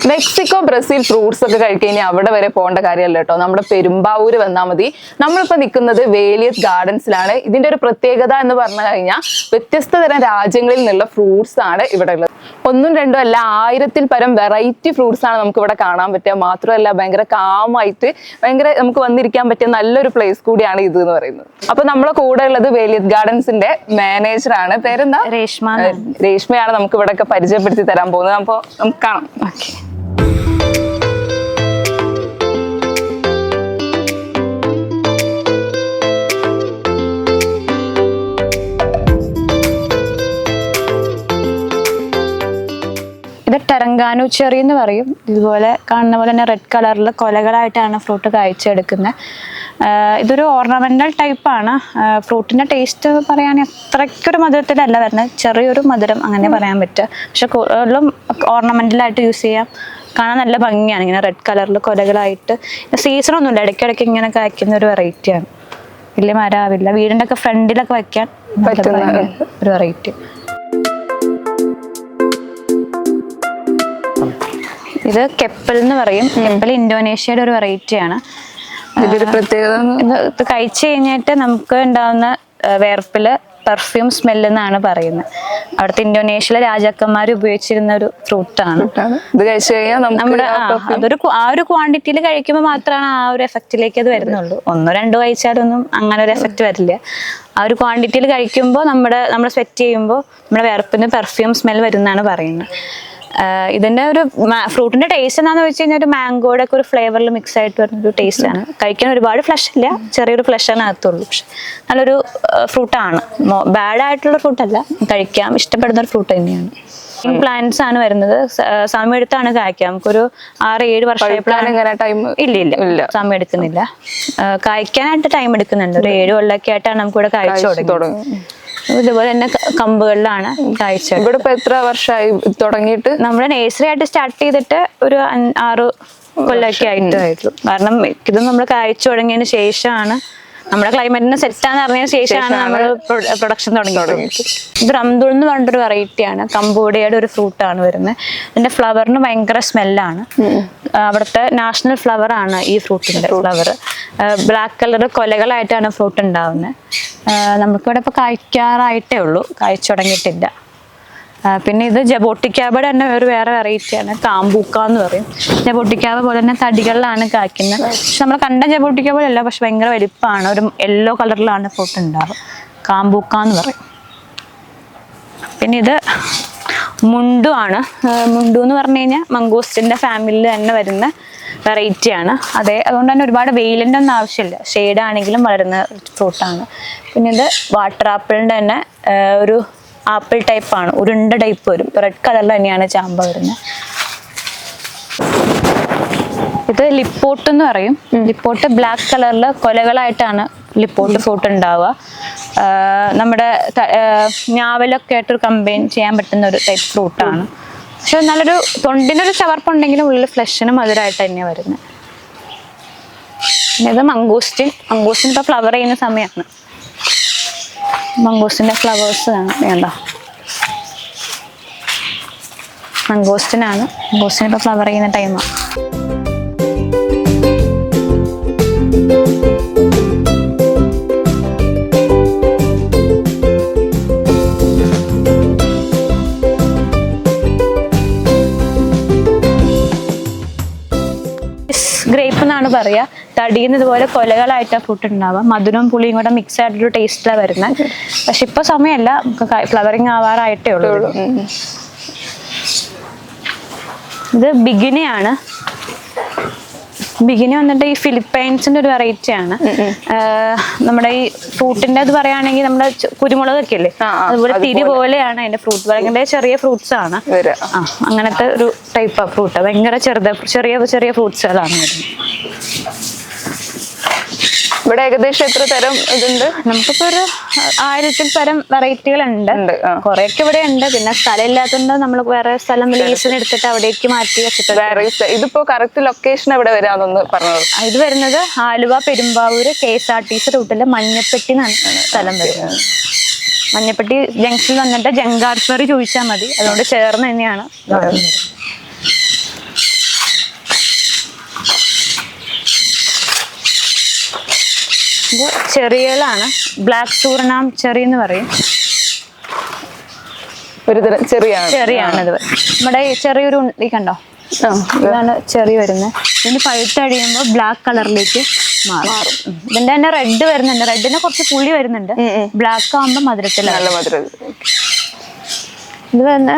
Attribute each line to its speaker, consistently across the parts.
Speaker 1: Mexico Brazil fruits ഒക്കെ കഴിക്കഴിഞ്ഞാൽ അവിടെ വരെ പോകേണ്ട കാര്യമല്ല കേട്ടോ. നമ്മുടെ പെരുമ്പാവൂര് വന്നാൽ മതി. നമ്മളിപ്പോ നിൽക്കുന്നത് വേലിയസ് ഗാർഡൻസിലാണ്. ഇതിന്റെ ഒരു പ്രത്യേകത എന്ന് പറഞ്ഞു കഴിഞ്ഞാൽ വ്യത്യസ്ത തരം രാജ്യങ്ങളിൽ നിന്നുള്ള ഫ്രൂട്ട്സ് ആണ് ഇവിടെ ഉള്ളത്. ഒന്നും രണ്ടും അല്ല, 1000-ൽ പരം വെറൈറ്റി ഫ്രൂട്ട്സ് ആണ് നമുക്ക് ഇവിടെ കാണാൻ പറ്റുക. മാത്രമല്ല ഭയങ്കര കാമായിട്ട് ഭയങ്കര നമുക്ക് വന്നിരിക്കാൻ പറ്റിയ നല്ലൊരു പ്ലേസ് കൂടിയാണ് ഇത് എന്ന് പറയുന്നത്. അപ്പൊ നമ്മളെ കൂടെ ഉള്ളത് വേലിയസ് ഗാർഡൻസിന്റെ മാനേജർ ആണ്. പേരെന്താ? രേഷ്മയാണ് നമുക്ക് ഇവിടെ ഒക്കെ പരിചയപ്പെടുത്തി തരാൻ പോകുന്നത്. അപ്പൊ നമുക്ക് കാണാം. ഓക്കെ.
Speaker 2: ഇത് ടെറങ്കാനു ചെറി എന്ന് പറയും. ഇതുപോലെ കാണുന്ന പോലെ തന്നെ റെഡ് കളറിൽ കൊലകളായിട്ടാണ് ഫ്രൂട്ട് കായ്ച്ചെടുക്കുന്നത്. ഇതൊരു ഓർണമെന്റൽ ടൈപ്പാണ്. ഫ്രൂട്ടിന്റെ ടേസ്റ്റ് പറയുകയാണെങ്കിൽ അത്രയ്ക്കൊരു മധുരത്തിലല്ല വരുന്നത്, ചെറിയൊരു മധുരം അങ്ങനെ പറയാൻ പറ്റുക. പക്ഷെ കൂടുതലും ഓർണമെന്റലായിട്ട് യൂസ് ചെയ്യാം. കാണാൻ നല്ല ഭംഗിയാണ്, ഇങ്ങനെ റെഡ് കളറിൽ കൊലകളായിട്ട്. സീസണൊന്നുമില്ല, ഇടയ്ക്കിടയ്ക്ക് ഇങ്ങനെ കായ്ക്കുന്ന ഒരു വെറൈറ്റിയാണ്. വലിയ മരാവില്ല, വീടിൻ്റെ ഒക്കെ ഫ്രണ്ടിലൊക്കെ വയ്ക്കാൻ പറ്റുന്ന ഒരു വെറൈറ്റി. ഇത് കെപ്പൽ എന്ന് പറയും. കെപ്പൽ ഇന്തോനേഷ്യയുടെ ഒരു വെറൈറ്റിയാണ്.
Speaker 1: ഇതിന്റെ പ്രത്യേകത
Speaker 2: ഇത് കഴിച്ചു കഴിഞ്ഞിട്ട് നമുക്ക് ഉണ്ടാവുന്ന വേർപ്പില് പെർഫ്യൂം സ്മെല്ല് എന്നാണ് പറയുന്നത്. അവിടുത്തെ ഇന്തോനേഷ്യയിലെ രാജാക്കന്മാർ ഉപയോഗിച്ചിരുന്ന ഒരു ഫ്രൂട്ടാണ്.
Speaker 1: ഇത് കഴിച്ചു കഴിഞ്ഞാൽ
Speaker 2: നമ്മുടെ ആ ഒരു ക്വാണ്ടിറ്റിയിൽ കഴിക്കുമ്പോൾ മാത്രമാണ് ആ ഒരു എഫക്റ്റിലേക്ക് അത് വരുന്നുള്ളൂ. 1-2 കഴിച്ചാലൊന്നും അങ്ങനെ ഒരു എഫക്റ്റ് വരില്ല. ആ ഒരു ക്വാണ്ടിറ്റിയിൽ കഴിക്കുമ്പോൾ നമ്മൾ സ്വെറ്റ് ചെയ്യുമ്പോൾ നമ്മുടെ വേർപ്പിന് പെർഫ്യൂം സ്മെൽ വരുന്നതാണ് പറയുന്നത്. ഇതിന്റെ ഒരു ഫ്രൂട്ടിന്റെ ടേസ്റ്റ് എന്താണെന്ന് വെച്ച് കഴിഞ്ഞാൽ ഒരു മാംഗോയുടെ ഒക്കെ ഒരു ഫ്ലേവറിൽ മിക്സ് ആയിട്ട് വരുന്നൊരു ടേസ്റ്റ് ആണ്. കഴിക്കാൻ ഒരുപാട് ഫ്ലഷ് ഇല്ല, ചെറിയൊരു ഫ്ലഷാണ് അകത്തുള്ളൂ. പക്ഷെ നല്ലൊരു ഫ്രൂട്ടാണ്, ബാഡ് ആയിട്ടുള്ള ഫ്രൂട്ടല്ല, കഴിക്കാം, ഇഷ്ടപ്പെടുന്ന ഒരു ഫ്രൂട്ട് തന്നെയാണ്. പ്ലാന്റ്സ് ആണ് വരുന്നത്. സമയം എടുത്താണ് കായ്ക്കുക. നമുക്കൊരു 6-7 വർഷം ഇല്ല സമയം എടുക്കുന്നില്ല. കായ്ക്കാനായിട്ട് ടൈം എടുക്കുന്നുണ്ട്. ഒരു 7 കൊല്ലമൊക്കെ ആയിട്ടാണ് നമുക്കിവിടെ കായ്ച്ചു തുടങ്ങി. ഇതുപോലെ തന്നെ കമ്പുകളിലാണ് കായ്ച്ച.
Speaker 1: ഇവിടെ ഇപ്പൊ എത്ര വർഷമായി തുടങ്ങിയിട്ട്?
Speaker 2: നമ്മുടെ നേഴ്സറി ആയിട്ട് സ്റ്റാർട്ട് ചെയ്തിട്ട് ഒരു 6 കൊല്ലമൊക്കെ ആയിട്ടുള്ളൂ. കാരണം ഇത് നമ്മൾ കായ്ച്ചു തുടങ്ങിയതിന് ശേഷമാണ്, നമ്മുടെ ക്ലൈമറ്റിന് സെറ്റാന്ന് അറിഞ്ഞതിന് ശേഷമാണ് നമ്മൾ പ്രൊഡക്ഷൻ തുടങ്ങിയത്. ഇത് റംദുൾ എന്ന് പറഞ്ഞൊരു വെറൈറ്റിയാണ്. കംബോഡിയയുടെ ഒരു ഫ്രൂട്ടാണ് വരുന്നത്. ഇതിന്റെ ഫ്ലവറിന് ഭയങ്കര സ്മെല്ലാണ്. അവിടുത്തെ നാഷണൽ ഫ്ലവർ ആണ് ഈ ഫ്രൂട്ടിന്റെ ഫ്ലവർ. ബ്ലാക്ക് കളർ കൊലകളായിട്ടാണ് ഫ്രൂട്ട് ഉണ്ടാവുന്നത്. നമുക്കിവിടെ ഇപ്പൊ കായ്ക്കാറായിട്ടേ ഉള്ളൂ, കായ്ച്ചു തുടങ്ങിയിട്ടില്ല. പിന്നെ ഇത് ജബോട്ടിക്കാബയുടെ തന്നെ വേറെ വെറൈറ്റിയാണ്. കാമ്പൂക്ക എന്ന് പറയും. ജബോട്ടിക്കാബ പോലെ തന്നെ തടികളിലാണ് കായ്ക്കുന്നത്. പക്ഷെ നമ്മൾ കണ്ട ജബോട്ടിക്ക പോലെ അല്ല, പക്ഷെ ഭയങ്കര വലിപ്പമാണ്. ഒരു യെല്ലോ കളറിലാണ് ഫ്രൂട്ട് ഉണ്ടാവുക. കാമ്പൂക്ക എന്ന് പറയും. പിന്നെ ഇത് മുണ്ടു ആണ്. മുണ്ടു എന്ന് പറഞ്ഞു കഴിഞ്ഞാൽ മംഗോസ്റ്റിന്റെ ഫാമിലിയിൽ തന്നെ വരുന്ന വെറൈറ്റിയാണ്. അതുകൊണ്ട് തന്നെ ഒരുപാട് വെയിലിൻ്റെ ഒന്നും ആവശ്യമില്ല, ഷെയ്ഡാണെങ്കിലും വളരുന്ന ഫ്രൂട്ടാണ്. പിന്നെ ഇത് വാട്ടർ ആപ്പിളിൻ്റെ തന്നെ ഒരു ആപ്പിൾ ടൈപ്പാണ്, ഉരുണ്ട ടൈപ്പ് വരും. റെഡ് കളറിൽ തന്നെയാണ് ചാമ്പ വരുന്നത്. ഇത് ലിപ്പോട്ട് എന്ന് പറയും. ലിപ്പോട്ട് ബ്ലാക്ക് കളറിൽ കൊലകളായിട്ടാണ് ലിപ്പോട്ട് ഫ്രൂട്ട് ഉണ്ടാവുക. നമ്മുടെ ഞാവലൊക്കെ ആയിട്ടൊരു കമ്പൈൻ ചെയ്യാൻ പറ്റുന്ന ഒരു ടൈപ്പ് ഫ്രൂട്ടാണ്. പക്ഷെ നല്ലൊരു തൊണ്ടിനൊരു ചവർപ്പുണ്ടെങ്കിലും ഉള്ളിൽ ഫ്ലഷിന് മധുരമായിട്ട് തന്നെയാണ് വരുന്നത്. പിന്നെ ഇത് മംഗോസ്റ്റിൻ ഇപ്പോൾ ഫ്ലവർ ചെയ്യുന്ന സമയമാണ്. മംഗോസ്റ്റിന്റെ ഫ്ലവേഴ്സ് ആണ് വേണ്ട. മംഗോസ്റ്റിൻ ഇപ്പോൾ ഫ്ലവർ ചെയ്യുന്ന ടൈമാണ്. ഗ്രേപ്പ് എന്നാണ് പറയുക. തടിയിൽ നിന്ന് ഇതുപോലെ കൊലകളായിട്ടാണ് ഫ്രൂട്ട് ഉണ്ടാവുക. മധുരവും പുളിയും കൂടെ മിക്സ് ആയിട്ടൊരു ടേസ്റ്റിലാണ് വരുന്നത്. പക്ഷെ ഇപ്പൊ സമയമല്ല, ഫ്ലവറിങ് ആവാറായിട്ടേ ഉള്ളൂ. ഇത് ബിഗിനിയാണ്. ബിഗിനി വന്നിട്ട് ഈ ഫിലിപ്പൈൻസിന്റെ ഒരു വെറൈറ്റി ആണ്. നമ്മുടെ ഈ ഫ്രൂട്ടിന്റെ അത് പറയുകയാണെങ്കിൽ നമ്മുടെ കുരുമുളകൊക്കെ ഇല്ലേ, അതുപോലെ തിരി പോലെയാണ് അതിന്റെ ഫ്രൂട്ട്. ഭയങ്കര ചെറിയ ഫ്രൂട്ട്സ് ആണ്. അങ്ങനത്തെ ഒരു ടൈപ്പ് ഓഫ് ഫ്രൂട്ട്. ഭയങ്കര ചെറിയ ഫ്രൂട്ട്സുകളാണ് വരുന്നത്.
Speaker 1: ഇവിടെ ഏകദേശം എത്ര തരം ഇതുണ്ട്?
Speaker 2: നമുക്കിപ്പോ ഒരു 1000-ൽ പരം വെറൈറ്റികൾ ഉണ്ട്. കുറെയൊക്കെ ഇവിടെ ഉണ്ട്. പിന്നെ സ്ഥലം ഇല്ലാത്തതുകൊണ്ട് നമ്മൾ വേറെ സ്ഥലം ലീസിന് എടുത്തിട്ട് അവിടേക്ക് മാറ്റി വെച്ചിട്ട്.
Speaker 1: ഇതിപ്പോ കറക്റ്റ് ലൊക്കേഷൻ എവിടെ വരാ അതൊന്ന് പറഞ്ഞത്?
Speaker 2: ഇത് വരുന്നത് ആലുവ പെരുമ്പാവൂര് KSRTC റൂട്ടില് മഞ്ഞപ്പെട്ടി എന്നാണ് സ്ഥലം വരുന്നത്. മഞ്ഞപ്പെട്ടി ജംഗ്ഷനിൽ വന്നിട്ട് ജങ്കാർഫറി ചോദിച്ചാൽ മതി. അതുകൊണ്ട് ചേർന്ന് തന്നെയാണ്. ഇത് ചെറിയലാണ്, ബ്ലാക്ക് സൂറനാം ചെറി എന്ന് പറയും.
Speaker 1: ഒരു തരം
Speaker 2: ചെറിയാണ് ഇത്. നമ്മുടെ ഈ ചെറിയൊരു ഈ കണ്ടോ, ഇതാണ് ചെറി വരുന്നത്. ഇതിന് പഴുത്ത് കഴിയുമ്പോൾ ബ്ലാക്ക് കളറിലേക്ക് മാറും. ഇതിന്റെ തന്നെ റെഡ് വരുന്നുണ്ട്, റെഡിന് കുറച്ച് പുളി വരുന്നുണ്ട്, ബ്ലാക്ക് ആകുമ്പോൾ മധുരത്തിലാണ്. ഇത് തന്നെ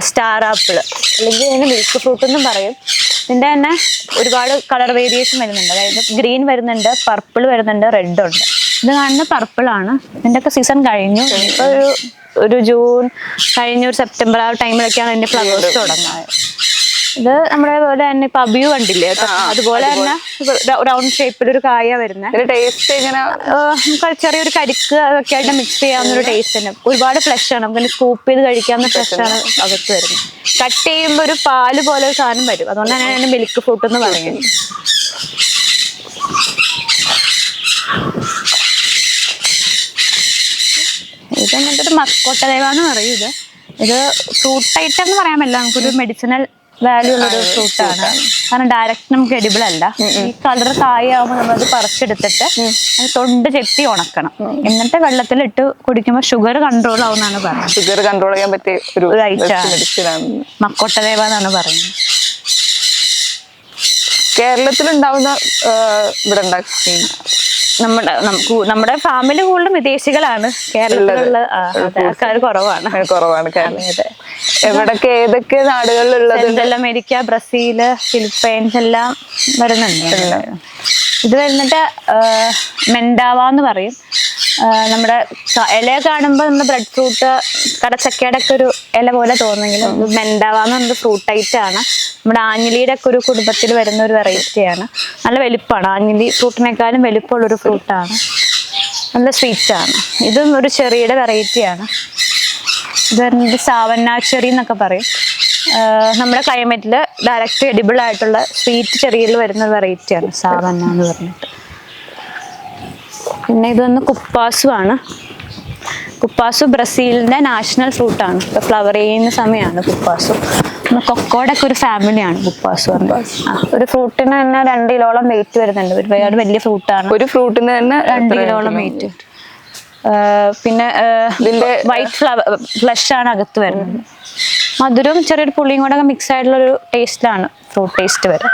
Speaker 2: സ്റ്റാർ ആപ്പിൾ അല്ലെങ്കിൽ ഇതിന് മിൽക്ക് ഫ്രൂട്ട് എന്നും പറയും. ഇതിന്റെ തന്നെ ഒരുപാട് കളർ വേരിയേഷൻ വരുന്നുണ്ട്. അതായത് ഗ്രീൻ വരുന്നുണ്ട്, പർപ്പിൾ വരുന്നുണ്ട്, റെഡ് ഉണ്ട്. ഇത് കാണുന്ന പർപ്പിൾ ആണ്. ഇതിന്റെ ഒക്കെ സീസൺ കഴിഞ്ഞു. ഇപ്പൊ ഒരു ജൂൺ കഴിഞ്ഞ ഒരു സെപ്റ്റംബർ ആ ടൈമിലൊക്കെയാണ് ഇതിന്റെ ഫ്ലവേഴ്സ് തുടങ്ങുന്നത്. ഇത് നമ്മുടെ പോലെ തന്നെ ഇപ്പൊ അബിയു കണ്ടില്ലേ കേട്ടോ, അതുപോലെ തന്നെ റൗണ്ട് ഷേപ്പിലൊരു കായ വരുന്നത്.
Speaker 1: ടേസ്റ്റ് എങ്ങനെ
Speaker 2: ചെറിയൊരു കരിക്ക് അതൊക്കെ ആയിട്ട് മിക്സ് ചെയ്യാവുന്ന ഒരു ടേസ്റ്റ് തന്നെ. ഒരുപാട് ഫ്ലഷ് ആണ്, നമുക്ക് സ്കൂപ്പ് ചെയ്ത് കഴിക്കാവുന്ന ഫ്ലഷ് ആണ് അകത്ത് വരുന്നത്. കട്ട് ചെയ്യുമ്പോൾ ഒരു പാല് പോലെ ഒരു സാധനം വരും, അതുകൊണ്ടാണ് ഞാൻ മിൽക്ക് ഫ്രൂട്ട് എന്ന് പറയുന്നത്. ഇത് എന്നിട്ടൊരു മസ്കോട്ട ദേവാന്ന് പറയും. ഇത് ഫ്രൂട്ട് ഐറ്റം എന്ന് പറയാൻ പറ്റില്ല, നമുക്കൊരു മെഡിസിനൽ വാല്യൂ ഉള്ളൊരു ഫ്രൂട്ടാണ്. കാരണം ഡയറക്റ്റ് നമുക്ക് എഡിബിൾ അല്ല. ഈ കളർ കായാവുമ്പോൾ നമ്മളത് പറിച്ചെടുത്തിട്ട് തൊണ്ട് ചെത്തി ഉണക്കണം, എന്നിട്ട് വെള്ളത്തിലിട്ട് കുടിക്കുമ്പോൾ ഷുഗർ കൺട്രോൾ ആവുന്നതാണ് പറയുന്നത്.
Speaker 1: ഷുഗർ കൺട്രോൾ ചെയ്യാൻ പറ്റിയ ഒരു
Speaker 2: ഐറ്റമാണ് മക്കോട്ടദേവ എന്നാണ് പറയുന്നത്.
Speaker 1: കേരളത്തിലുണ്ടാവുന്ന ഇവിടെ ഉണ്ടാക്കി
Speaker 2: നമ്മുടെ ഫാമിലി കൂടുതലും വിദേശികളാണ്. കേരളത്തിലുള്ള ആൾക്കാർ കുറവാണ്.
Speaker 1: എവിടൊക്കെ ഏതൊക്കെ നാടുകളിലുള്ളത്?
Speaker 2: സെൻട്രൽ അമേരിക്ക, ബ്രസീല്, ഫിലിപ്പൈൻസ് എല്ലാം വരുന്നുണ്ട്. ഇത് വരുന്നിട്ട് മെൻഡാവാന്ന് പറയും. നമ്മുടെ ഇല കാണുമ്പോൾ നമ്മൾ ബ്രെഡ് ഫ്രൂട്ട് കടച്ചക്കയുടെ ഒക്കെ ഒരു ഇല പോലെ തോന്നുമെങ്കിലും മെൻഡാവാന്ന് പറഞ്ഞ ഫ്രൂട്ട് ഐറ്റം ആണ്. നമ്മുടെ ആഞ്ഞിലിയുടെ ഒക്കെ ഒരു കുടുംബത്തിൽ വരുന്ന ഒരു വെറൈറ്റിയാണ്. നല്ല വലിപ്പമാണ്, ആഞ്ഞിലി ഫ്രൂട്ടിനേക്കാളും വലിപ്പമുള്ളൊരു ഫ്രൂട്ടാണ്. നല്ല സ്വീറ്റാണ്. ഇതും ഒരു ചെറിയുടെ വെറൈറ്റിയാണ്. ഇത് വരുന്നത് സാവന്ന ചെറി എന്നൊക്കെ പറയും. നമ്മുടെ ക്ലൈമറ്റിൽ ഡയറക്റ്റ് എഡിബിൾ ആയിട്ടുള്ള സ്വീറ്റ് ചെറിയിൽ വരുന്ന വെറൈറ്റിയാണ് സാവന്ന എന്ന് പറഞ്ഞിട്ട്. പിന്നെ ഇതൊന്ന് കുപ്പാസു ആണ്. കുപ്പാസു ബ്രസീലിന്റെ നാഷണൽ ഫ്രൂട്ടാണ്. ഇപ്പൊ ഫ്ലവർ ചെയ്യുന്ന സമയമാണ് കുപ്പാസു. കൊക്കോയുടെ ഒക്കെ ഒരു ഫാമിലിയാണ് കുപ്പാസു. ഒരു ഫ്രൂട്ടിന് തന്നെ 2 കിലോളം വെയിറ്റ് വരുന്നുണ്ട്. ഒരുപാട് വലിയ ഫ്രൂട്ടാണ്.
Speaker 1: ഒരു ഫ്രൂട്ടിന് തന്നെ
Speaker 2: 2 കിലോളം വെയിറ്റ്. പിന്നെ ഇതിന്റെ വൈറ്റ് ഫ്ലഷ് ആണ് അകത്ത് വരുന്നത്. മധുരവും ചെറിയൊരു പുളിയും കൂടെ മിക്സ് ആയിട്ടുള്ള ഒരു ടേസ്റ്റിലാണ് ഫ്രൂട്ട് ടേസ്റ്റ് വരെ.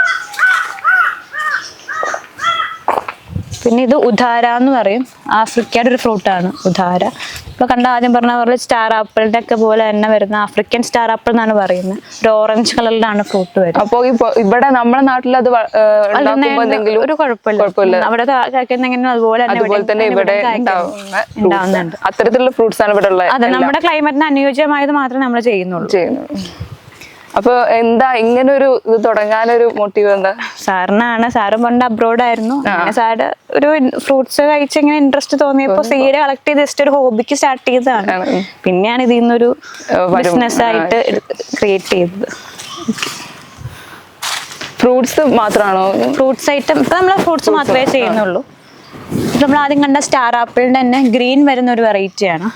Speaker 2: പിന്നെ ഇത് ഉദാര എന്ന് പറയും. ആഫ്രിക്കയുടെ ഒരു ഫ്രൂട്ടാണ് ഉദാര. ഇപ്പൊ കണ്ട ആദ്യം പറഞ്ഞ പോലെ സ്റ്റാർ ആപ്പിളിന്റെ ഒക്കെ പോലെ തന്നെ വരുന്ന ആഫ്രിക്കൻ സ്റ്റാർ ആപ്പിൾ എന്നാണ് പറയുന്നത്. ഒരു ഓറഞ്ച് കളറിലാണ് ഫ്രൂട്ട് വരുന്നത്.
Speaker 1: അപ്പൊ ഇവിടെ നമ്മുടെ നാട്ടിൽ അത്
Speaker 2: ഒരു കുഴപ്പമില്ല. അവിടെ കഴിക്കുന്നെങ്കിലും അതുപോലെ തന്നെ ഇവിടെ ഉണ്ടാവുന്നുണ്ട്.
Speaker 1: അത്തരത്തിലുള്ള ഫ്രൂട്ട്സ് ആണ് ഇവിടെ ഉള്ളത്.
Speaker 2: അതെ, നമ്മുടെ ക്ലൈമറ്റിന് അനുയോജ്യമായത് മാത്രമേ നമ്മൾ ചെയ്യുന്നുള്ളൂ.
Speaker 1: അപ്പൊ എന്താ ഇങ്ങനെ ഒരു ഇത് തുടങ്ങാനൊരു മോട്ടീവ് എന്താ?
Speaker 2: സാറിനാണ്. സാറ് പണ്ട് അബ്രോഡ് ആയിരുന്നു. സാറ് ഒരു ഫ്രൂട്ട്സ് കഴിച്ച് ഇങ്ങനെ ഇൻട്രസ്റ്റ് തോന്നിയപ്പോ സീഡ് കളക്ട് ചെയ്ത് ജസ്റ്റ് ഒരു ഹോബിക്ക് സ്റ്റാർട്ട് ചെയ്തതാണ്. പിന്നെയാണ് ഇതിൽ നിന്നൊരു ബിസിനസ് ആയിട്ട് ക്രിയേറ്റ് ചെയ്തത്.
Speaker 1: ഫ്രൂട്ട്സ് മാത്രമാണോ?
Speaker 2: ഫ്രൂട്ട്സ് ഐറ്റം ഇപ്പൊ നമ്മള് ഫ്രൂട്ട്സ് മാത്രമേ ചെയ്യുന്നുള്ളൂ. നമ്മൾ ആദ്യം കണ്ട സ്റ്റാർ ആപ്പിളിന്റെ തന്നെ ഗ്രീൻ വരുന്ന ഒരു വെറൈറ്റിയാണ്.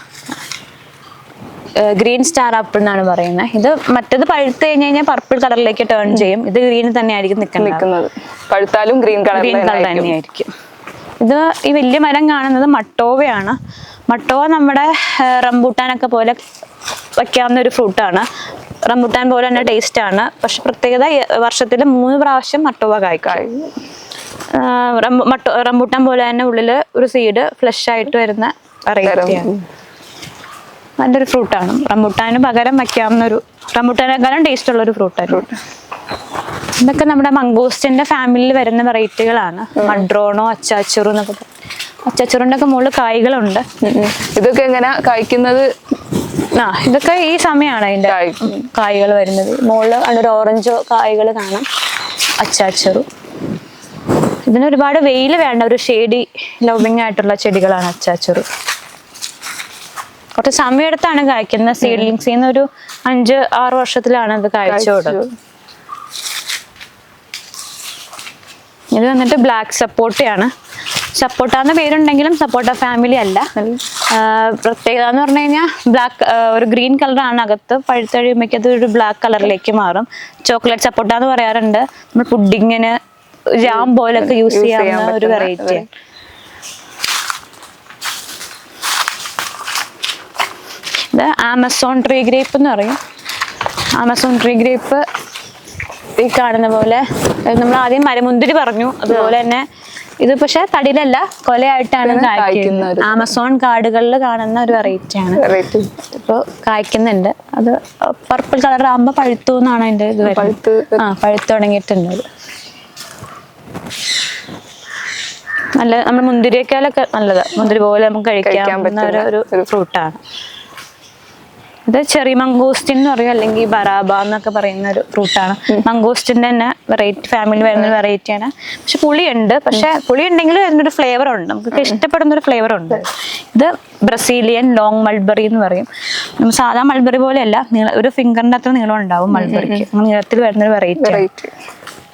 Speaker 2: ഗ്രീൻ സ്റ്റാർ ആപ്പിൾ എന്നാണ് പറയുന്നത്. ഇത് മറ്റേത് പഴുത്ത് കഴിഞ്ഞാൽ പർപ്പിൾ കളറിലേക്ക് ടേൺ ചെയ്യും. ഇത് ഗ്രീൻ തന്നെ ആയിരിക്കും നിൽക്കുന്നത്.
Speaker 1: പഴുത്താലും ഗ്രീൻ കളർ
Speaker 2: തന്നെയായിരിക്കും. ഇത് ഈ വലിയ മരം കാണുന്നത് മട്ടോവയാണ്. മട്ടോവ നമ്മുടെ റംബൂട്ടാനൊക്കെ പോലെ വയ്ക്കാവുന്ന ഒരു ഫ്രൂട്ടാണ്. റംബൂട്ടാൻ പോലെ തന്നെ ടേസ്റ്റ് ആണ്. പക്ഷെ പ്രത്യേകത വർഷത്തിൽ 3 പ്രാവശ്യം മട്ടോവ കായ്ക്കും. റംബൂട്ടാൻ പോലെ തന്നെ ഉള്ളിൽ ഒരു സീഡ് ഫ്ലഷ് ആയിട്ട് വരുന്ന വെറൈറ്റിയാണ്. നല്ലൊരു ഫ്രൂട്ടാണ്. റംബൂട്ടാന് പകരം വയ്ക്കാവുന്ന ഒരു, റംബൂട്ടാനേക്കാളും ടേസ്റ്റ് ഉള്ള ഒരു ഫ്രൂട്ടായിരുന്നു. ഇതൊക്കെ നമ്മുടെ മംഗോസ്റ്റിന്റെ ഫാമിലിയിൽ വരുന്ന വെറൈറ്റികളാണ്. മഡ്രോണോ, അച്ചാച്ചുറു എന്നൊക്കെ പറയും. അച്ചാച്ചുറിന്റെ ഒക്കെ മുകളിൽ കായ്കളുണ്ട്.
Speaker 1: ഇതൊക്കെ എങ്ങനെ കായ്ക്കുന്നത്?
Speaker 2: ഇതൊക്കെ ഈ സമയമാണ് അതിന്റെ കായ്കൾ വരുന്നത്. മുകളിൽ ഒരു ഓറഞ്ചോ കായ്കൾ കാണാം. അച്ചാച്ചുറു. ഇതിന് ഒരുപാട് വെയിൽ വേണ്ട ഒരു ഷെയ്ഡി ലവിങ് ആയിട്ടുള്ള ചെടികളാണ് അച്ചാച്ചുറു. കുറച്ച് സമയമെടുത്താണ് കായ്ക്കുന്നത്. സീഡ്ലിങ്സിൽ നിന്ന് ഒരു 5-6 വർഷത്തിലാണ് ഇത് കായ്ച്ചു കൊടുക്കുന്നത്. ഇത് വന്നിട്ട് ബ്ലാക്ക് സപ്പോട്ടയാണ്. സപ്പോട്ട എന്ന പേരുണ്ടെങ്കിലും സപ്പോട്ട ഫാമിലി അല്ല. പ്രത്യേകത എന്ന് പറഞ്ഞു കഴിഞ്ഞാൽ ബ്ലാക്ക് ഒരു ഗ്രീൻ കളറാണ് അകത്ത്. പഴുത്ത് കഴിയുമ്പോഴേക്കും അത് ഒരു ബ്ലാക്ക് കളറിലേക്ക് മാറും. ചോക്ലേറ്റ് സപ്പോട്ട എന്ന് പറയാറുണ്ട്. നമ്മൾ പുഡിങ്ങിന് ജാം പോലൊക്കെ യൂസ് ചെയ്യാവുന്ന ഒരു വെറൈറ്റി. ഇത് ആമസോൺ ട്രീ ഗ്രേപ്പ് എന്ന് പറയും. ആമസോൺ ട്രീ ഗ്രേപ്പ് ഈ കാണുന്ന പോലെ നമ്മൾ ആദ്യം മരമുന്തിരി പറഞ്ഞു, അതുപോലെ തന്നെ ഇത് പക്ഷെ തടിയിലല്ല കൊലയായിട്ടാണ് കായ്ക്കുന്നത്. ആമസോൺ കാടുകളിൽ കാണുന്ന ഒരു വെറൈറ്റി ആണ്. ഇപ്പോൾ കായ്ക്കുന്നുണ്ട്. അത് പർപ്പിൾ കളർ ആകുമ്പോൾ പഴുത്തു എന്നാണ് അതിന്റെ ഇത് പഴുത്ത് തുടങ്ങിയിട്ടുണ്ട്. നല്ല നമ്മുടെ മുന്തിരിയേക്കാളൊക്കെ നല്ലത്, മുന്തിരി പോലെ നമുക്ക് കഴിക്കാൻ പറ്റുന്ന ഒരു ഫ്രൂട്ടാണ്. ഇത് ചെറി മംഗോസ്റ്റിൻ എന്ന് പറയും, അല്ലെങ്കിൽ ബറാബ എന്നൊക്കെ പറയുന്ന ഒരു ഫ്രൂട്ടാണ്. മംഗോസ്റ്റിന്റെ തന്നെ വെറൈറ്റി ഫാമിലി വരുന്ന ഒരു വെറൈറ്റിയാണ്. പക്ഷെ പുളിയുണ്ട്, പക്ഷെ പുളി ഉണ്ടെങ്കിൽ അതിനൊരു ഫ്ലേവർ ഉണ്ട്, നമുക്ക് ഇഷ്ടപ്പെടുന്ന ഒരു ഫ്ലേവർ ഉണ്ട്. ഇത് ബ്രസീലിയൻ ലോങ് മൾബറി എന്ന് പറയും. നമ്മൾ സാധാ മൾബറി പോലെയല്ല, ഒരു ഫിംഗറിന്റെ അത്ര നീളം ഉണ്ടാവും മൾബറിക്ക്. നീളത്തിൽ വരുന്ന ഒരു വെറൈറ്റി.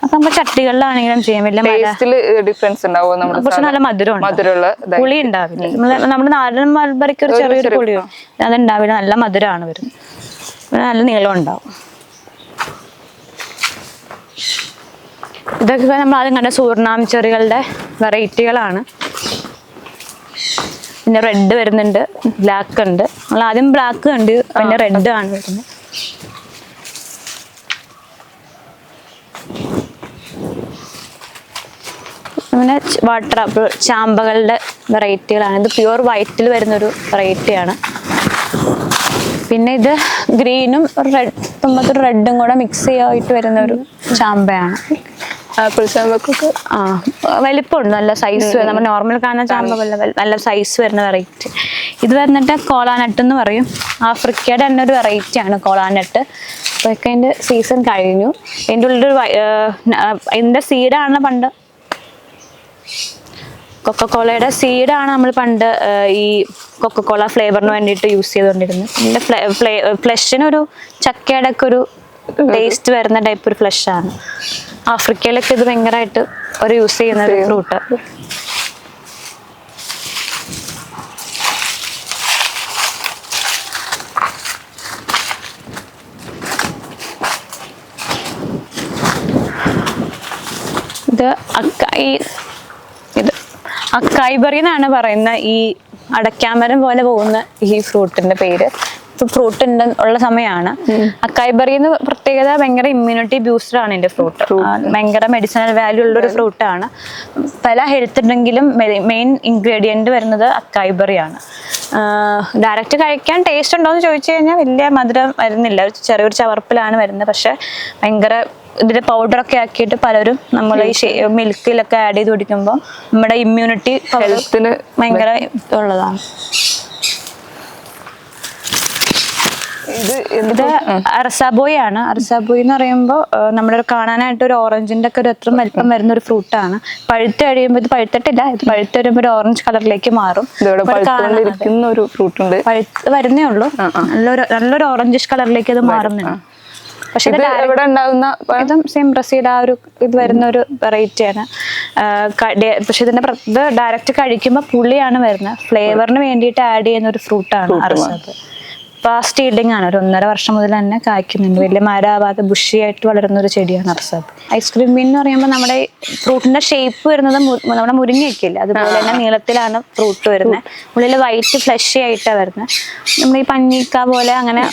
Speaker 2: അപ്പൊ നമ്മൾ ചട്ടികളിലാണെങ്കിലും ചെയ്യാൻ വലിയ
Speaker 1: ഡിഫറൻസ് ഉണ്ടാവും.
Speaker 2: കുറച്ച് നല്ല മധുരമുള്ള പുളി ഉണ്ടാവില്ല. നമ്മുടെ നാടൻ മൾബറിക്ക് ഒരു ചെറിയൊരു പുളിയോ അതുണ്ടാവില്ല, നല്ല മധുരമാണ് വരുന്നത്, നല്ല നീളം ഉണ്ടാവും. ഇതൊക്കെ നമ്മൾ ആദ്യം കണ്ട സൂർണാം ചെറികളുടെ വെറൈറ്റികളാണ്. പിന്നെ റെഡ് വരുന്നുണ്ട്, ബ്ലാക്ക് ഉണ്ട്. നമ്മൾ ആദ്യം ബ്ലാക്ക് കണ്ട്, പിന്നെ റെഡ് ആണ് വരുന്നത്. അങ്ങനെ വാട്ടർ ആപ്പിൾ ചാമ്പകളുടെ വെറൈറ്റികളാണ്. ഇത് പ്യുവർ വൈറ്റിൽ വരുന്നൊരു വെറൈറ്റിയാണ്. പിന്നെ ഇത് ഗ്രീനും ഒരു റെഡും കൂടെ മിക്സ് ചെയ്യായിട്ട് വരുന്ന ഒരു ചാമ്പയാണ്.
Speaker 1: ആപ്പിൾ ചാമ്പക്കൊക്കെ
Speaker 2: വലിപ്പമുണ്ട്, നല്ല സൈസ്. നമ്മൾ നോർമൽ കാണുന്ന ചാമ്പ നല്ല സൈസ് വരുന്ന വെറൈറ്റി. ഇത് വന്നിട്ട് കോളാനട്ട് എന്ന് പറയും. ആഫ്രിക്കയുടെ തന്നെ ഒരു വെറൈറ്റിയാണ് കോളാനട്ട്. അതൊക്കെ അതിൻ്റെ സീസൺ കഴിഞ്ഞു. അതിൻ്റെ ഉള്ളിലൊരു ഇതിൻ്റെ സീഡാണ് പണ്ട് കൊക്കക്കോളയുടെ സീഡാണ് നമ്മൾ പണ്ട് ഈ കൊക്കക്കോള ഫ്ലേവറിന് വേണ്ടിയിട്ട് യൂസ് ചെയ്തുകൊണ്ടിരുന്നത്. പിന്നെ ഫ്ലഷിനൊരു ചക്കയുടെ ഒക്കെ ഒരു ടേസ്റ്റ് വരുന്ന ടൈപ്പ് ഒരു ഫ്ലഷാണ്. ആഫ്രിക്കയിലൊക്കെ ഇത് ഭയങ്കരമായിട്ട് ഒരു യൂസ് ചെയ്യുന്ന ഒരു ഫ്രൂട്ട്. ഇത് അക്കായ്ബറി എന്നാണ് പറയുന്ന ഈ അടയ്ക്കാമരം പോലെ പോകുന്ന ഈ ഫ്രൂട്ടിന്റെ പേര്. ഇപ്പൊ ഫ്രൂട്ട് ഉള്ള സമയമാണ്. അക്കായ്ബറി എന്ന് പ്രത്യേകത ഭയങ്കര ഇമ്മ്യൂണിറ്റി ബൂസ്റ്റർ ആണ് ഇതിന്റെ ഫ്രൂട്ട്. ഭയങ്കര മെഡിസിനൽ വാല്യൂ ഉള്ള ഒരു ഫ്രൂട്ടാണ്. പല ഹെൽത്ത് ഉണ്ടെങ്കിലും മെയിൻ ഇൻഗ്രീഡിയന്റ് വരുന്നത് അക്കായ്ബറി ആണ്. ഡയറക്റ്റ് കഴിക്കാൻ ടേസ്റ്റ് ഉണ്ടോ എന്ന് ചോദിച്ചു കഴിഞ്ഞാൽ വലിയ മധുരം വരുന്നില്ല, ചെറിയൊരു ചവർപ്പിലാണ് വരുന്നത്. പക്ഷെ ഭയങ്കര ഇതിന്റെ പൗഡറൊക്കെ ആക്കിയിട്ട് പലരും നമ്മൾ ഈ മിൽക്കിലൊക്കെ ആഡ് ചെയ്ത് കുടിക്കുമ്പോൾ നമ്മുടെ ഇമ്മ്യൂണിറ്റി ഹെൽത്തിന് ഭയങ്കര ഉള്ളതാണ്. ഇത് അറസാബോയ് ആണ്. അറസാബോയ് എന്ന് പറയുമ്പോൾ നമ്മുടെ കാണാനായിട്ട് ഒരു ഓറഞ്ചിന്റെ ഒക്കെ ഒരു എത്ര വലിപ്പം വരുന്ന ഒരു ഫ്രൂട്ടാണ്. പഴുത്ത് കഴിയുമ്പോൾ ഇത് പഴുത്തിട്ടില്ല, ഇത് പഴുത്ത് വരുമ്പോൾ ഒരു ഓറഞ്ച് കളറിലേക്ക് മാറും.
Speaker 1: ഒരു ഫ്രൂട്ട് ഉണ്ട്,
Speaker 2: പഴുത്ത് വരുന്നേ ഉള്ളൂ. നല്ലൊരു ഓറഞ്ചിഷ് കളറിലേക്ക് അത് മാറുന്നുണ്ട്. പക്ഷെ ഇതും സെയിം ബ്രസീൽ ആ ഒരു ഇത് വരുന്ന ഒരു വെറൈറ്റിയാണ്. പക്ഷെ ഇതിന്റെ ഇത് ഡയറക്റ്റ് കഴിക്കുമ്പോൾ പുളിയാണ് വരുന്നത്. ഫ്ലേവറിന് വേണ്ടിയിട്ട് ആഡ് ചെയ്യുന്ന ഒരു ഫ്രൂട്ടാണ് അറസാബ്. ഫാസ്റ്റ് ഈൽഡിങ് ആണ്. ഒരു 1.5 വർഷം മുതൽ തന്നെ കായ്ക്കുന്നുണ്ട്. വലിയ മരമാവാതെ ബുഷിയായിട്ട് വളരുന്ന ഒരു ചെടിയാണ് അറസാബ്. ഐസ്ക്രീം ബീൻ എന്ന് പറയുമ്പോൾ നമ്മുടെ ഫ്രൂട്ടിന്റെ ഷേപ്പ് വരുന്നത് നമ്മുടെ മുരിങ്ങയൊക്കെ ഇല്ല, അതുപോലെ തന്നെ നീളത്തിലാണ് ഫ്രൂട്ട് വരുന്നത്. ഉള്ളിൽ വൈറ്റ് ഫ്ലഷി ആയിട്ടാണ് വരുന്നത്. നമ്മൾ ഈ പഞ്ഞിക്ക പോലെ അങ്ങനെ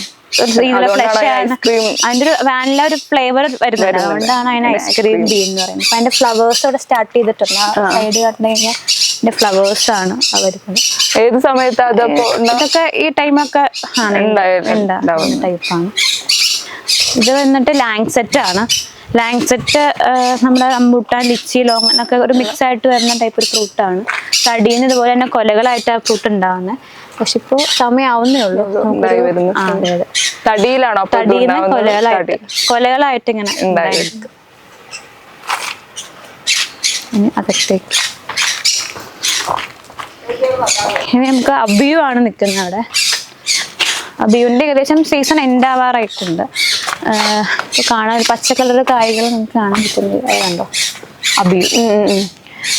Speaker 2: അതിന്റെ ഒരു വാനില ഒരു ഫ്ലേവർ വരുന്നത്. അതുകൊണ്ടാണ് അതിന് ഐസ്ക്രീം ബീൻ എന്ന് പറയുന്നത്. അപ്പൊ അതിന്റെ ഫ്ലവേഴ്സ് അവിടെ സ്റ്റാർട്ട് ചെയ്തിട്ടുണ്ട്. ആ സൈഡ് കണ്ടു കഴിഞ്ഞാൽ അതിന്റെ ഫ്ലവേഴ്സ് ആണ് വരുന്നത്.
Speaker 1: ഏത് സമയത്ത്
Speaker 2: ഇതൊക്കെ ഈ ടൈമൊക്കെ ആണ് ടൈപ്പാണ്. ഇത് വന്നിട്ട് ലാങ്സെറ്റ് ആണ്. ലാങ്സെറ്റ് നമ്മുടെ റംബൂട്ടാൻ, ലിച്ചി, ലോങ് ഒക്കെ ഒരു മിക്സ് ആയിട്ട് വരുന്ന ടൈപ്പ് ഒരു ഫ്രൂട്ടാണ്. തടിയിൽ ഇതുപോലെ തന്നെ കൊലകളായിട്ട് ആ ഫ്രൂട്ട് ഉണ്ടാവുന്നത്. പക്ഷെ ഇപ്പോ സമയാവുന്നേ ഉള്ളൂ.
Speaker 1: തടിയിലാണോ?
Speaker 2: തടിയിന്ന് കൊലകളായിട്ട് ഇങ്ങനെ ഉണ്ടായിരിക്കും. അകത്തേക്ക് ഇനി നമുക്ക് അബിയു ആണ് നിൽക്കുന്നത് അവിടെ. അബിയുവിന്റെ ഏകദേശം സീസൺ എൻഡ് ആവാറായിട്ടുണ്ട്. കാണാൻ പച്ച കളർ കായ്കൾ നമുക്ക് കാണാൻ പറ്റുന്നത് കണ്ടോ. അബിയു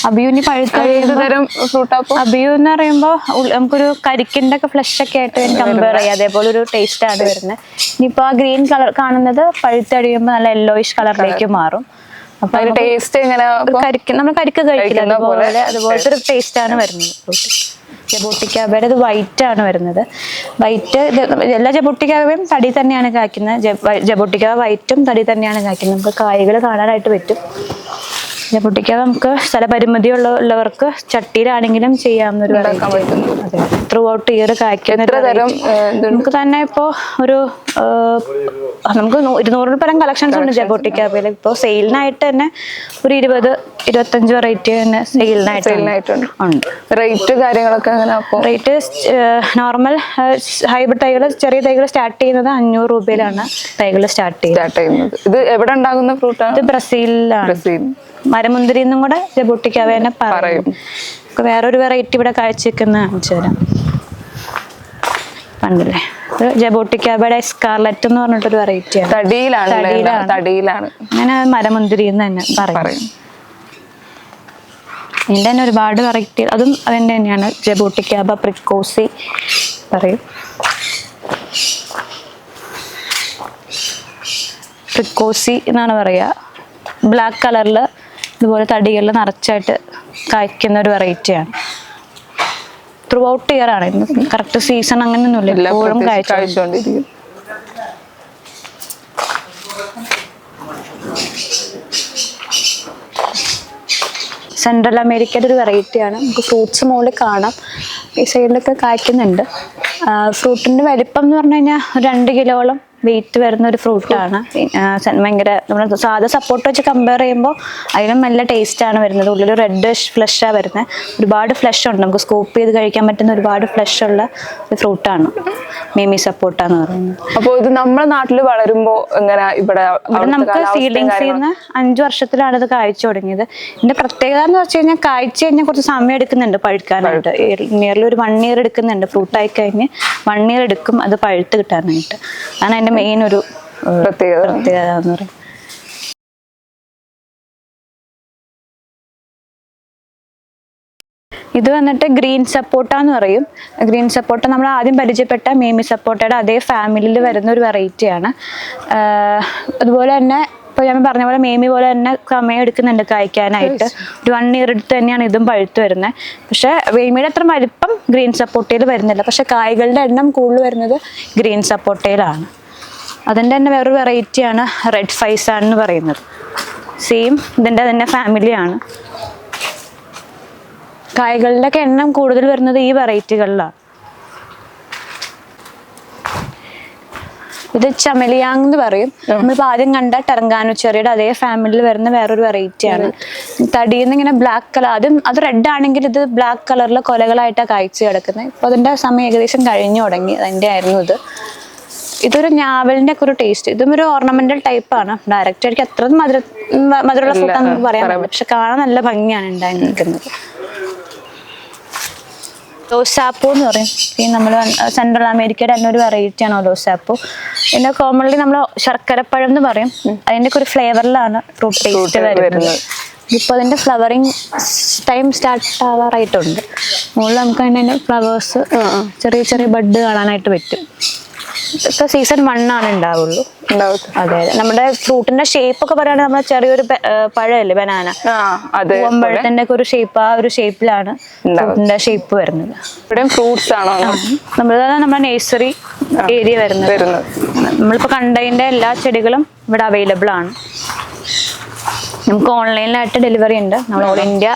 Speaker 2: അബിയു ഇനി അബിയു എന്ന് പറയുമ്പോൾ നമുക്കൊരു കരിക്കിന്റെ ഒക്കെ ഫ്ലഷ് ഒക്കെ ആയിട്ട് കമ്പയർ ചെയ്യാം. അതേപോലെ ഒരു ടേസ്റ്റ് ആണ് വരുന്നത്. ഇനിയിപ്പോ ആ ഗ്രീൻ കളർ കാണുന്നത് പഴുത്തടിയുമ്പോൾ നല്ല യെല്ലോയിഷ് കളറിലേക്ക് മാറും.
Speaker 1: അപ്പൊ അതിന്റെ ടേസ്റ്റ് എങ്ങനെ
Speaker 2: നമ്മൾ കരിക്ക് കഴിക്കില്ല അതുപോലത്തെ ഒരു ടേസ്റ്റ് ആണ് വരുന്നത് ഫ്രൂട്ട്. ജബോട്ടിക്കാബയുടെ ഇത് വൈറ്റ് ആണ് വരുന്നത്. വൈറ്റ് എല്ലാ ജബോട്ടിക്കാബയും തടി തന്നെയാണ് കായ്ക്കുന്നത്. ജബോട്ടിക്കാബ വൈറ്റും തടി തന്നെയാണ് കായ്ക്കുന്നത്. നമുക്ക് കായ്കൾ കാണാനായിട്ട് പറ്റും. ജബോട്ടിക്കാബ നമുക്ക് സ്ഥലപരിമിതി ഉള്ളവർക്ക് ചട്ടിയിലാണെങ്കിലും ചെയ്യാവുന്നൊരു ത്രൂ ഔട്ട് ഇയർ കായ്ക്കുന്ന നമുക്ക് തന്നെ ഇപ്പോ ഒരു നമുക്ക് 200 പരം കളക്ഷൻസ് ഉണ്ട് ജബോട്ടിക്കാബയിൽ. ഇപ്പോൾ സെയിലിനായിട്ട് തന്നെ ഒരു 20-25 വെറൈറ്റി തന്നെ സെയിലിനായിട്ടുണ്ട്.
Speaker 1: റേറ്റ് കാര്യങ്ങളൊക്കെ
Speaker 2: റേറ്റ് നോർമൽ ഹൈബ്രിഡ് തൈകൾ ചെറിയ തൈകൾ സ്റ്റാർട്ട് ചെയ്യുന്നത് 500 രൂപയിലാണ് തൈകൾ സ്റ്റാർട്ട് ചെയ്യുന്നത്.
Speaker 1: ഇത് എവിടെ ഉണ്ടാകുന്ന ഫ്രൂട്ടാണ്?
Speaker 2: ഇത് ബ്രസീലിലാണ്. മരമുന്തിരി എന്നും കൂടെ ജബോട്ടിക്കാബ തന്നെ പറയും. വേറൊരു വെറൈറ്റി ഇവിടെ കാഴ്ചവെക്കുന്ന കാണിച്ചു തരാം. കണ്ടില്ലേ, ജബോട്ടിക്കാബയുടെ സ്കാർലറ്റ് എന്ന് പറഞ്ഞിട്ടൊരു വെറൈറ്റിയാണ്.
Speaker 1: തടിയിലാണ്
Speaker 2: അങ്ങനെ മരമുന്തിരി എന്ന് തന്നെ പറയും. ഇതിന്റെ തന്നെ ഒരുപാട് വെറൈറ്റി, അതും അതിന്റെ തന്നെയാണ്. ജബോട്ടിക്കാബ പ്രിക്കോസി പറയും. പ്രിക്കോസി എന്നാണ് പറയുക. ബ്ലാക്ക് കളറിൽ ഇതുപോലെ തടികളിൽ നിറച്ചായിട്ട് കായ്ക്കുന്ന ഒരു വെറൈറ്റിയാണ്. ത്രൂ ഔട്ട് ഇയർ ആണ്. കറക്റ്റ് സീസൺ അങ്ങനെയൊന്നുമില്ല, എപ്പോഴും കായ്ച്ചുകൊണ്ടിരിക്കും. സെൻട്രൽ അമേരിക്കയുടെ ഒരു വെറൈറ്റിയാണ്. നമുക്ക് ഫ്രൂട്ട്സ് മുകളിൽ കാണാം. ഈ സൈഡിലൊക്കെ കായ്ക്കുന്നുണ്ട്. ഫ്രൂട്ടിൻ്റെ വലിപ്പം എന്ന് പറഞ്ഞു കഴിഞ്ഞാൽ 2 കിലോളം വെയിറ്റ് വരുന്ന ഒരു ഫ്രൂട്ടാണ്. ഭയങ്കര നമ്മൾ സാധാ സപ്പോർട്ട് വെച്ച് കമ്പയർ ചെയ്യുമ്പോൾ അതിനും നല്ല ടേസ്റ്റാണ് വരുന്നത്. ഉള്ളിൽ റെഡ് ഫ്ലഷാണ് വരുന്നത്. ഒരുപാട് ഫ്ലഷ് ഉണ്ട്, നമുക്ക് സ്കൂപ്പ് ചെയ്ത് കഴിക്കാൻ പറ്റുന്ന ഒരുപാട് ഫ്ലഷ് ഉള്ള ഒരു ഫ്രൂട്ടാണ് മേമി സപ്പോർട്ടാന്ന് പറയുന്നത്.
Speaker 1: അപ്പോൾ ഇത് നമ്മുടെ നാട്ടിൽ വളരുമ്പോൾ എങ്ങനെ ഇവിടെ
Speaker 2: നമുക്ക് സീഡ്ലിങ്സിൽ നിന്ന് 5 വർഷത്തിലാണ് ഇത് കായ്ച്ചു തുടങ്ങിയത്. ഇതിന്റെ പ്രത്യേകത എന്ന് വെച്ച് കഴിഞ്ഞാൽ കായ്ച്ചു കഴിഞ്ഞാൽ കുറച്ച് സമയം എടുക്കുന്നുണ്ട് പഴുക്കാനായിട്ട്. നിയർലി ഒരു 1 ഇയർ എടുക്കുന്നുണ്ട്. ഫ്രൂട്ടായി കഴിഞ്ഞ് 1 ഇയർ എടുക്കും അത് പഴുത്ത് കിട്ടാനായിട്ട്. അതാണ് അതിന്റെ മെയിൻ ഒരു പ്രത്യേകത എന്ന് പറയും. ഇത് വന്നിട്ട് ഗ്രീൻ സപ്പോട്ട എന്ന് പറയും. ഗ്രീൻ സപ്പോട്ട നമ്മൾ ആദ്യം പരിചയപ്പെട്ട മേമി സപ്പോട്ടയുടെ അതേ ഫാമിലിയിൽ വരുന്ന ഒരു വെറൈറ്റിയാണ്. അതുപോലെ തന്നെ ഇപ്പോൾ ഞാൻ പറഞ്ഞ പോലെ മേമി പോലെ തന്നെ സമയം എടുക്കുന്നുണ്ട് കായ്ക്കാനായിട്ട്. ഒരു 1 ഇയർ എടുത്ത് തന്നെയാണ് ഇതും പഴുത്ത് വരുന്നത്. പക്ഷേ മേമിയുടെ അത്ര വലിപ്പം ഗ്രീൻ സപ്പോട്ടയിൽ വരുന്നില്ല. പക്ഷെ കായ്കളുടെ എണ്ണം കൂടുതൽ വരുന്നത് ഗ്രീൻ സപ്പോട്ടയിലാണ്. അതിൻ്റെ തന്നെ വേറൊരു വെറൈറ്റിയാണ് റെഡ് ഫൈസാൻ എന്ന് പറയുന്നത്. സെയിം ഇതിൻ്റെ തന്നെ ഫാമിലിയാണ്. കായ്കളുടെ ഒക്കെ എണ്ണം കൂടുതൽ വരുന്നത് ഈ വെറൈറ്റികളിലാണ്. ഇത് ചമലിയാങ് എന്ന് പറയും. നമ്മളിപ്പോൾ ആദ്യം കണ്ട ടെറങ്കാനു ചെറിയുടെ അതേ ഫാമിലിയിൽ വരുന്ന വേറൊരു വെറൈറ്റിയാണ്. തടിയിൽ നിന്ന് ഇങ്ങനെ ബ്ലാക്ക് കളർ, ആദ്യം അത് റെഡ് ആണെങ്കിൽ ഇത് ബ്ലാക്ക് കളറിൽ കൊലകളായിട്ടാണ് കായ്ച്ച് കിടക്കുന്നത്. ഇപ്പോൾ അതിൻ്റെ സമയം ഏകദേശം കഴിഞ്ഞു തുടങ്ങി. അതിൻ്റെ ആയിരുന്നു ഇത്. ഇതൊരു ഞാവലിൻ്റെ ഒക്കെ ഒരു ടേസ്റ്റ്. ഇതും ഒരു ഓർണമെന്റൽ ടൈപ്പാണ്. ഡയറക്റ്റ് ആയിരിക്കും അത്ര മധുരമുള്ള ഫ്രൂട്ടാന്ന് നമുക്ക് പറയാൻ പറ്റും. പക്ഷെ കാണാൻ നല്ല ഭംഗിയാണ് ഉണ്ടായി നിൽക്കുന്നത്. ഒലോസാപ്പോ എന്ന് പറയും. ഈ നമ്മൾ സെൻട്രൽ അമേരിക്കയുടെ തന്നെ ഒരു വെറൈറ്റിയാണ് ഒലോസാപ്പോ. പിന്നെ കോമൺലി നമ്മൾ ശർക്കരപ്പഴം എന്ന് പറയും. അതിൻ്റെ ഒക്കെ ഒരു ഫ്ലേവറിലാണ് ഫ്രൂട്ട് ടേസ്റ്റ് വരുന്നത്. ഇപ്പോൾ അതിൻ്റെ ഫ്ലവറിങ് ടൈം സ്റ്റാർട്ട് ആവാറായിട്ടുണ്ട്. മുകളിൽ നമുക്ക് അതിൻ്റെ ഫ്ലവേഴ്സ് ചെറിയ ചെറിയ ബഡ് കാണാനായിട്ട് പറ്റും. ഇപ്പൊ സീസൺ 1 ആണ് ഉണ്ടാവുള്ളൂ. അതെ, നമ്മുടെ ഫ്രൂട്ടിന്റെ ഷേപ്പ് ഒക്കെ പറയുകയാണെങ്കിൽ നമ്മളെ ചെറിയൊരു പഴമല്ലേ ബനാന, പൂവമ്പഴത്തിന്റെ ഒക്കെ ഒരു ഷേപ്പ്, ആ ഒരു ഷേപ്പിലാണ് ഫ്രൂട്ടിന്റെ ഷേപ്പ് വരുന്നത്.
Speaker 1: ഇവിടെ ഫ്രൂട്ട്സ് ആണോ
Speaker 2: നമ്മുടെ നേഴ്സറി ഏരിയ വരുന്നത്. നമ്മളിപ്പോ കണ്ടതിന്റെ എല്ലാ ചെടികളും ഇവിടെ അവൈലബിൾ ആണ്. നമുക്ക് ഓൺലൈനിലായിട്ട് ഡെലിവറി ഉണ്ട്. നമ്മൾ ഓൾ ഇന്ത്യ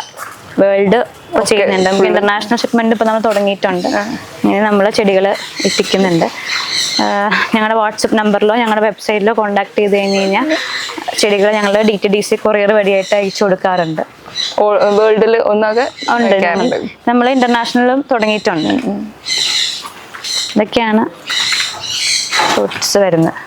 Speaker 2: വേൾഡ് ഇപ്പോൾ ചെയ്യുന്നുണ്ട്. നമുക്ക് ഇന്റർനാഷണൽ ഷിപ്മെന്റ് ഇപ്പോൾ നമ്മൾ തുടങ്ങിയിട്ടുണ്ട്. ഇങ്ങനെ നമ്മൾ ചെടികൾ എത്തിക്കുന്നുണ്ട്. ഞങ്ങളുടെ വാട്സപ്പ് നമ്പറിലോ ഞങ്ങളുടെ വെബ്സൈറ്റിലോ കോൺടാക്ട് ചെയ്ത് കഴിഞ്ഞ് കഴിഞ്ഞാൽ ചെടികൾ ഞങ്ങൾ DTDC കൊറിയർ വഴിയായിട്ട് അയച്ചു കൊടുക്കാറുണ്ട്.
Speaker 1: വേൾഡിൽ ഒന്നാകെ
Speaker 2: ഉണ്ട്. നമ്മൾ ഇന്റർനാഷണലും തുടങ്ങിയിട്ടുണ്ട്. ഇതൊക്കെയാണ് ഫ്രൂട്ട്സ് വരുന്നത്.